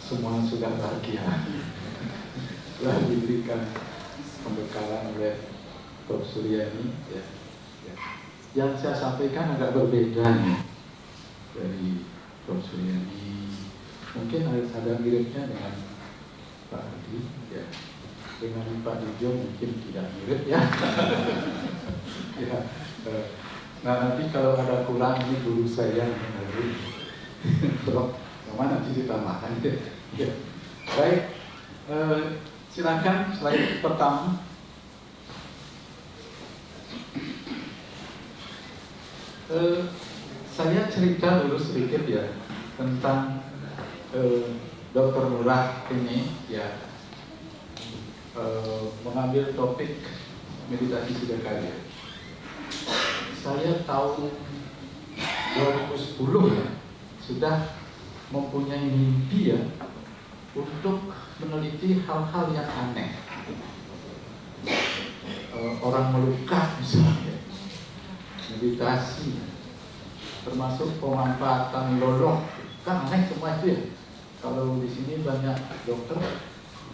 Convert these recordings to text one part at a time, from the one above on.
semua sudah bahagia telah diberikan pembekalan oleh Prof. Suryani ya. Yang saya sampaikan agak berbeda nih dari Prof. Suryani. Mungkin ada miripnya dengan Pak Hadi ya. Dengan Pak Dijo mungkin tidak mirip ya. Ya. Nah nanti kalau ada kurang ini guru saya yang baru. Prof. Sama nanti ditambahkan ya. Baik, silakan slide pertama. Saya cerita dulu sedikit ya tentang Dr. Lurah ini ya, mengambil topik meditasi Siddhakarya. Saya tahun 2010 ya sudah mempunyai mimpi ya untuk meneliti hal-hal yang aneh, orang melukat misalnya, meditasi, termasuk pemanfaatan lolok, kan aneh semua itu ya. Kalau di sini banyak dokter,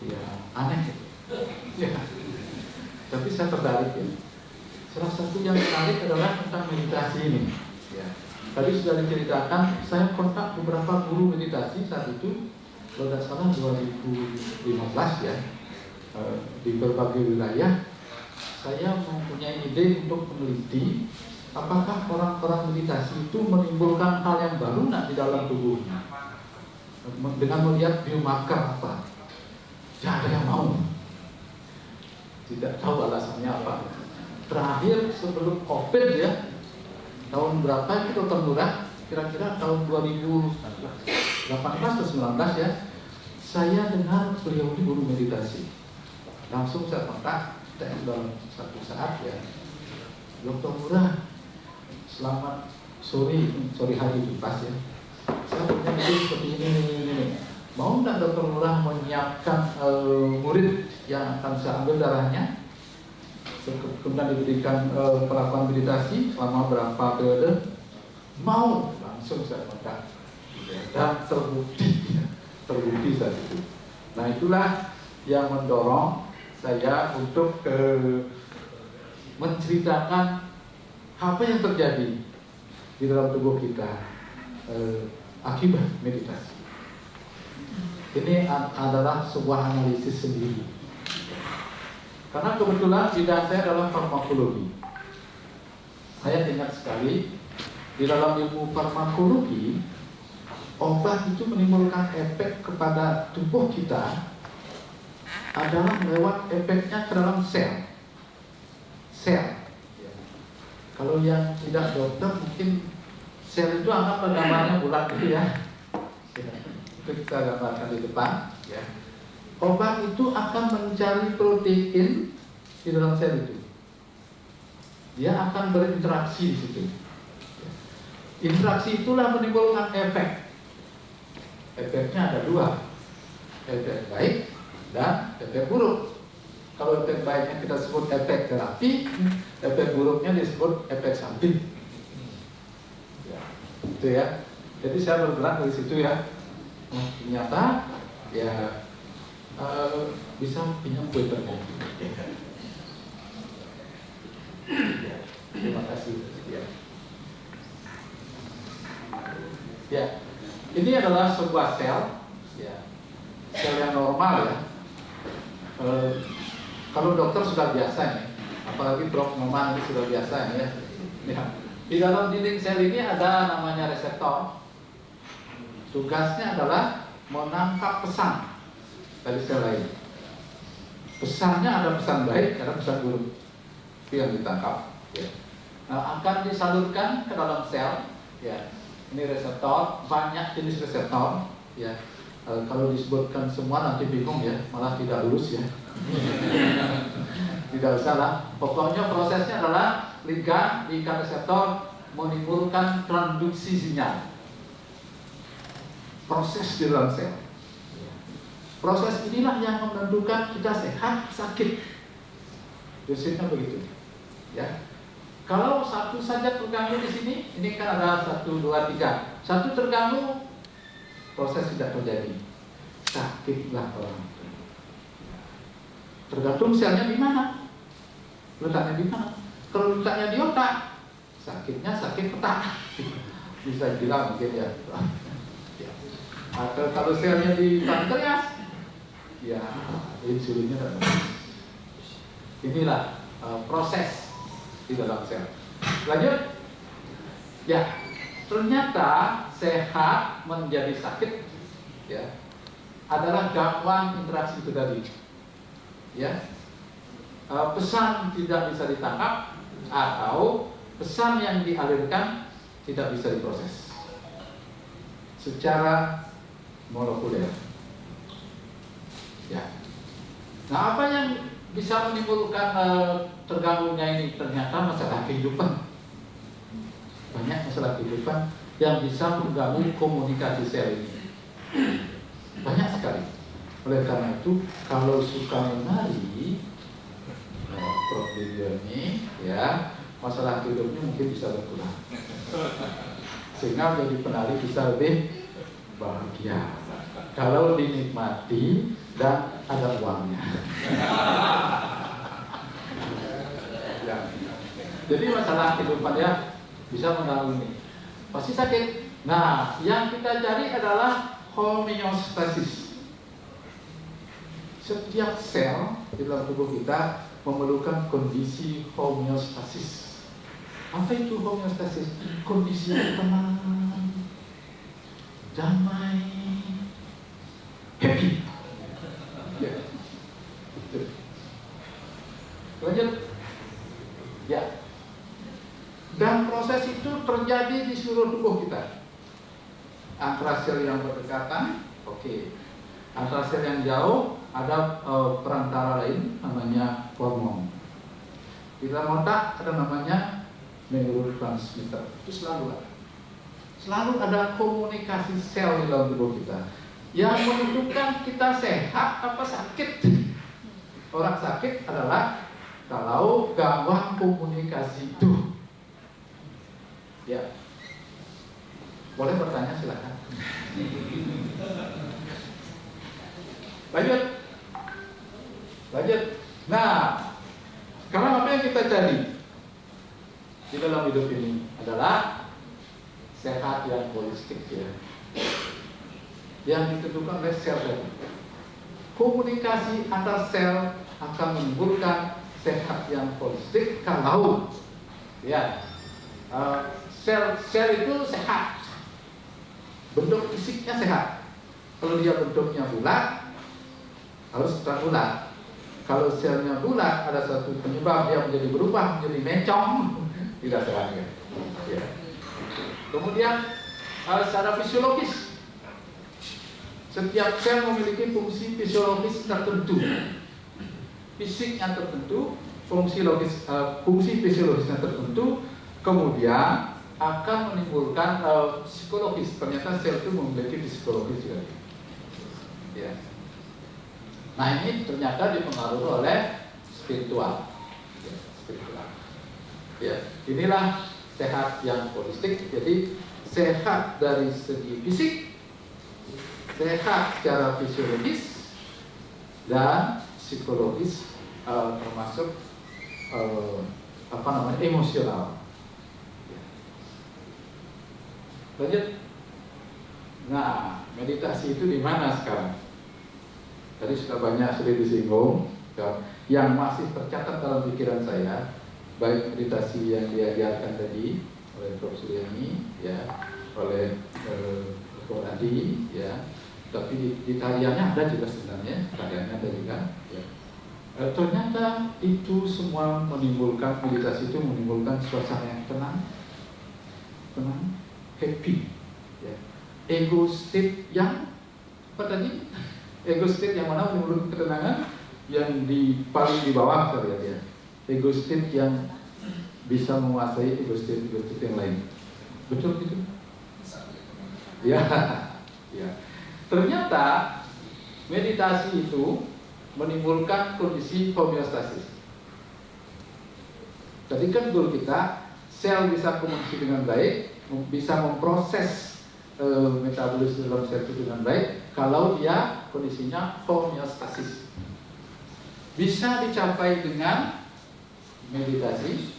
ya aneh ya. Tapi saya tertarik ya. Salah satu yang menarik adalah tentang meditasi ini. Ya. Tadi sudah diceritakan, saya kontak beberapa guru meditasi saat itu, kalau tidak salah 2015 ya, di berbagai wilayah. Saya mempunyai ide untuk meneliti apakah orang-orang meditasi itu menimbulkan hal yang baru di dalam tubuhnya dengan melihat biomarker apa. Tidak ada yang mau, tidak tahu alasannya apa. Terakhir sebelum COVID ya, tahun berapa itu Dr. Lurah, kira-kira tahun 2018 atau 19 ya, saya dengar beliau ini guru meditasi. Langsung saya kontak dalam satu saat ya, Dr. Lurah, selamat sore hari itu pas ya. Saya punya ide seperti ini. Mau nggak Dr. Lurah menyiapkan murid yang akan saya ambil darahnya? Kemudian diberikan perlakuan meditasi selama berapa periode? Mau, langsung saya kontak dan terbukti saat itu. Nah itulah yang mendorong saya untuk menceritakan apa yang terjadi di dalam tubuh kita akibat meditasi. Ini adalah sebuah analisis sendiri. Karena kebetulan bidang saya adalah farmakologi. Saya ingat sekali di dalam ilmu farmakologi, obat itu menimbulkan efek kepada tubuh kita adalah lewat efeknya ke dalam sel. Kalau yang tidak dokter mungkin sel itu anggap gambarnya bulat gitu ya. Itu kita gambarkan di depan ya. Obat itu akan mencari protein di dalam sel itu. Dia akan berinteraksi di situ. Interaksi itulah menimbulkan efek. Efeknya ada dua, efek baik dan efek buruk. Kalau efek baiknya kita sebut efek terapi, efek buruknya disebut efek samping. Ya, itu ya. Jadi saya bergerak dari situ ya. Nah, ternyata ya bisa pinjam kue terkopi. Ya, terima kasih. Ya, ini adalah sebuah sel, ya, sel yang normal ya. Kalau dokter sudah biasa nih, apalagi Prof. Noman ini sudah biasa nih ya. Ya. Di dalam dinding sel ini ada namanya reseptor. Tugasnya adalah menangkap pesan dari sel lain. Pesannya ada pesan baik, ada pesan buruk. Itu yang ditangkap. Ya. Nah, akan disalurkan ke dalam sel. Ya. Ini reseptor, banyak jenis reseptor. Ya. Kalau disebutkan semua nanti bingung ya, malah tidak lulus ya. Tidak usah lah. Pokoknya prosesnya adalah ligan reseptor menimbulkan transduksi sinyal. Proses di dalam sel. Proses inilah yang menentukan kita sehat, sakit. Biasanya begitu. Ya. Kalau satu saja terganggu di sini, ini kan ada 1, 2, 3. Satu terganggu, proses tidak terjadi. sakitlah orang itu. Tergantung selnya di mana, letaknya di mana. Kalau letaknya di otak, sakitnya sakit otak, bisa bilang mungkin ya. Atau kalau selnya di pankreas, ya insulinnya rendah. Inilah proses di dalam sel. Lanjut, ya ternyata sehat menjadi sakit, ya adalah gangguan interaksi itu tadi. Ya, pesan tidak bisa ditangkap atau pesan yang dialirkan tidak bisa diproses secara molekuler. Ya. Nah, apa yang bisa menimbulkan terganggunya ini? Ternyata masalah kehidupan. Banyak masalah kehidupan yang bisa mengganggu komunikasi sel ini. Banyak sekali. Oleh karena itu, kalau suka menari, Prof. ini, ya, masalah hidupnya mungkin bisa berkurang, sehingga menjadi penari bisa lebih bahagia kalau dinikmati dan ada uangnya. Ya. Jadi masalah kehidupan ya bisa mengganggu ini, pasti sakit. Nah, yang kita cari adalah homeostasis. Setiap sel di dalam tubuh kita memerlukan kondisi homeostasis. Apa itu homeostasis? Kondisi yang tenang, damai, happy. Ya. Lanjut. Ya. Dan proses itu terjadi di seluruh tubuh kita. Antara sel yang berdekatan, oke. Antara sel yang jauh, ada perantara lain namanya hormon. Di dalam otak ada namanya neurotransmitter. Itu selalu ada komunikasi sel di dalam tubuh kita yang menentukan kita sehat apa sakit. Orang sakit adalah kalau gangguan komunikasi itu. Ya, boleh bertanya, silakan. Lanjut. Nah, sekarang apa yang kita cari di dalam hidup ini adalah sehat yang holistik, ya, yang ditentukan oleh sel tadi. Komunikasi antar sel akan menimbulkan sehat yang holistik kalau, ya, sel itu sehat, bentuk fisiknya sehat. Kalau dia bentuknya bulat, harus tetap bulat. Kalau selnya bulat, ada satu penyebab dia menjadi berubah menjadi mencong, tidak sehat, ya. Kemudian secara fisiologis, setiap sel memiliki fungsi fisiologis tertentu, fisiknya tertentu, fungsi fisiologisnya tertentu, kemudian akan menimbulkan psikologis. Ternyata sel itu memiliki psikologis juga. Ya. Nah, ini ternyata dipengaruhi oleh spiritual. Ya, spiritual. Ya, inilah sehat yang holistik. Jadi sehat dari segi fisik, sehat secara fisiologis dan psikologis, termasuk emosional. Ya. Lanjut. Nah, meditasi itu di mana sekarang? Tadi sudah disinggung, ya, yang masih tercatat dalam pikiran saya, baik meditasi yang diajarkan tadi oleh Prof. Suryani, ya, oleh Prof. Adi, ya, tapi di tariannya ada juga sebenarnya, tariannya ada juga, ya. Ternyata itu semua menimbulkan, meditasi itu menimbulkan suasana yang tenang, happy, ya. Ego state yang apa tadi? Ego state yang mana menimbulkan ketenangan yang paling di bawah, saya lihat, ya. Ego state yang bisa menguasai ego state yang lain. Betul gitu? Ya, ya. Ternyata meditasi itu menimbulkan kondisi homeostasis. Tadi kan goal kita, sel bisa komunikasi dengan baik, bisa memproses metabolisme dalam sel itu dengan baik, kalau dia kondisinya homeostasis. Bisa dicapai dengan meditasi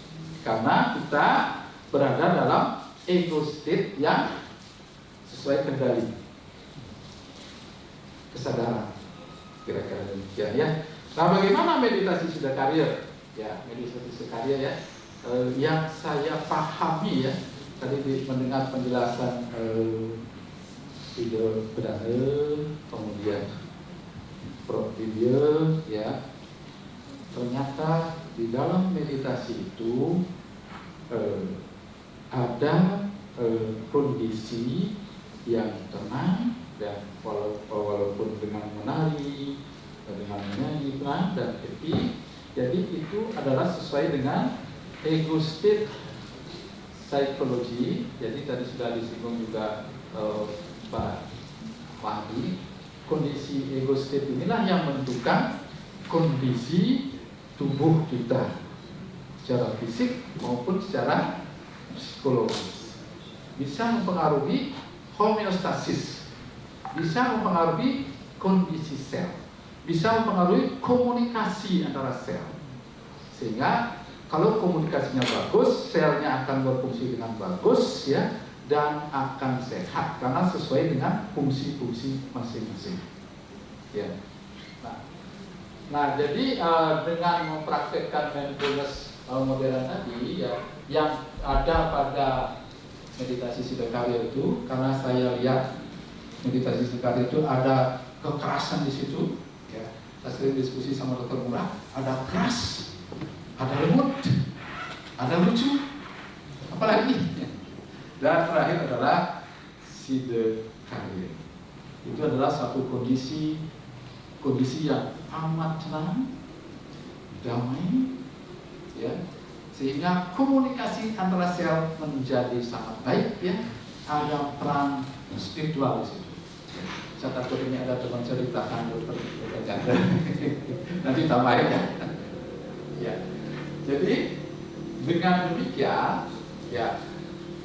karena kita berada dalam ego state yang sesuai kendali kesadaran, kira-kira demikian ya. Nah, bagaimana meditasi Siddhakarya? Ya, meditasi Siddhakarya ya, yang saya pahami ya, tadi mendengar penjelasan video Bedane, kemudian Prof. Video ya, ternyata di dalam meditasi itu ada kondisi yang tenang dan walaupun dengan menari, dengan menyanyi dan happy, jadi itu adalah sesuai dengan ego state psychology. Jadi tadi sudah disinggung juga Pak Wahdi, kondisi ego state inilah yang menentukan kondisi tubuh kita secara fisik maupun secara psikologis. Bisa mempengaruhi homeostasis, bisa mempengaruhi kondisi sel, bisa mempengaruhi komunikasi antara sel. Sehingga kalau komunikasinya bagus, selnya akan berfungsi dengan bagus ya, dan akan sehat karena sesuai dengan fungsi-fungsi masing-masing. Ya. Nah, jadi dengan mempraktekkan mindfulness modern tadi ya, yang ada pada meditasi Siddhakarya itu, karena saya lihat meditasi Siddhakarya itu ada kekerasan di situ. Ya, saya sering diskusi sama Dr. Murah, ada keras, ada lembut, ada lucu, apalagi. Dan terakhir adalah Siddhakarya. Itu adalah satu kondisi yang amat tenang, damai, ya, sehingga komunikasi antara sel menjadi sangat baik ya. Ada peran spiritual di situ. Saya takut ini ada teman ceritakan dokter Chandra. Nanti tambahin ya. Ya. Jadi dengan demikian ya,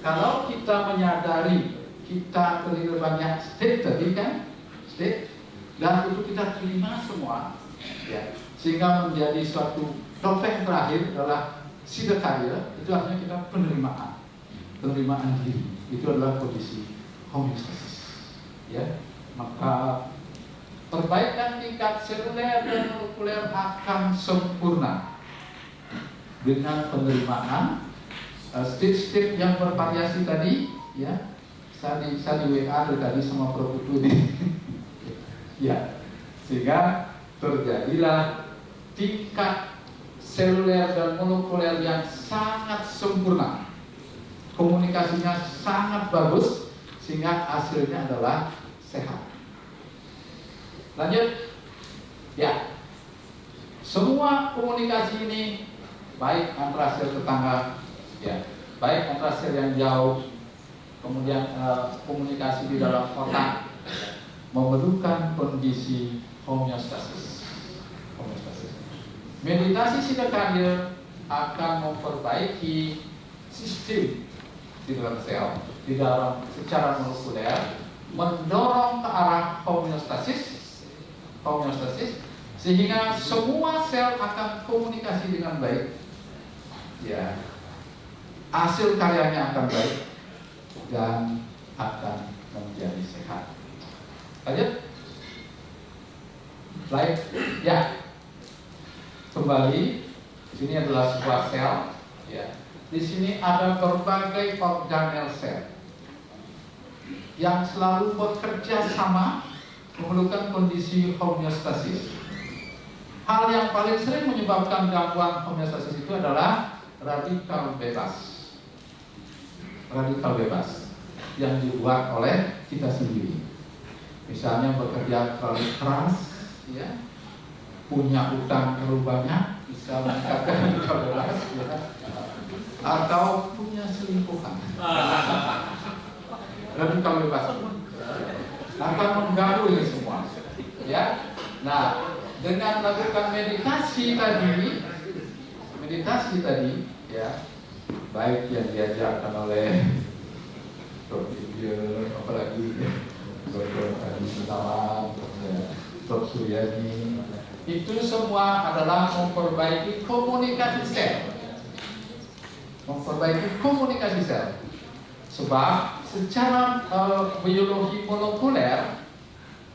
kalau kita menyadari kita terlalu banyak state tadi kan, state, dan itu kita terima semua ya, sehingga menjadi suatu topeng terakhir adalah Siddhakarya. Itu artinya kita penerimaan diri. Itu adalah kondisi homeostasis ya. Maka perbaikan tingkat seluler dan molekuler akan sempurna dengan penerimaan state-state yang bervariasi tadi ya. Saya di WA tadi sama Prof. Putu ini ya, sehingga terjadilah tingkat seluler dan molekuler yang sangat sempurna, komunikasinya sangat bagus, sehingga hasilnya adalah sehat. Lanjut ya, semua komunikasi ini baik antara sel tetangga ya, baik antara sel yang jauh, kemudian komunikasi di dalam otak, memerlukan kondisi homeostasis. Meditasi Siddhakarya akan memperbaiki sistem di dalam sel, di dalam secara molekuler, mendorong ke arah homeostasis, sehingga semua sel akan komunikasi dengan baik. Ya, hasil karyanya akan baik dan akan menjadi sehat. Lanjut. Baik, ya. Kembali, ini adalah sebuah sel. Ya. Di sini ada berbagai organel sel yang selalu bekerja sama, memerlukan kondisi homeostasis. Hal yang paling sering menyebabkan gangguan homeostasis itu adalah radikal bebas. Radikal bebas yang dibuat oleh kita sendiri. Misalnya bekerja terlalu keras, ya, punya utang terlalu banyak, bisa meningkatkan radikal bebas, ya, atau punya selingkuhan. Radikal bebas akan mengganggu ini semua, ya. Nah, dengan melakukan meditasi tadi, ya, baik yang diajarkan oleh Dr. apalagi Dr. Adi Sutawa, Dr. Suryadi, itu semua adalah memperbaiki komunikasi sel. Memperbaiki komunikasi sel. Sebab secara biologi molekuler,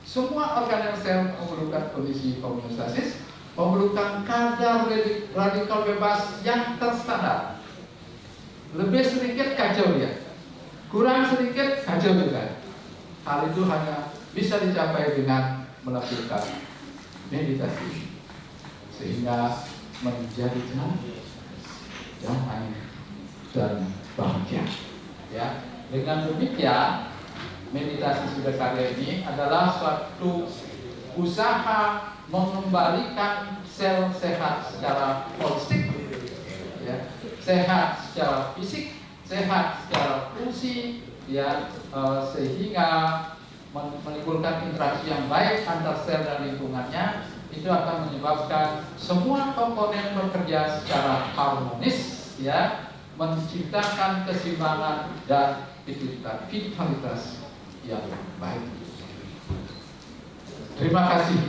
semua organel sel memerlukan kondisi homeostasis, memerlukan kadar radikal bebas yang terstandar. Lebih sedikit kacau dia, kurang sedikit kacau juga. Hal itu hanya bisa dicapai dengan melakukan meditasi, sehingga menjadi damai dan bahagia. Ya, dengan demikian meditasi sudah karya ini adalah suatu usaha mengembalikan sel sehat secara holistik, ya, sehat secara fisik, sehat secara fungsi, ya, sehingga menimbulkan interaksi yang baik antar sel dan lingkungannya. Itu akan menyebabkan semua komponen bekerja secara harmonis, ya, menciptakan keseimbangan dan vitalitas yang baik. Terima kasih.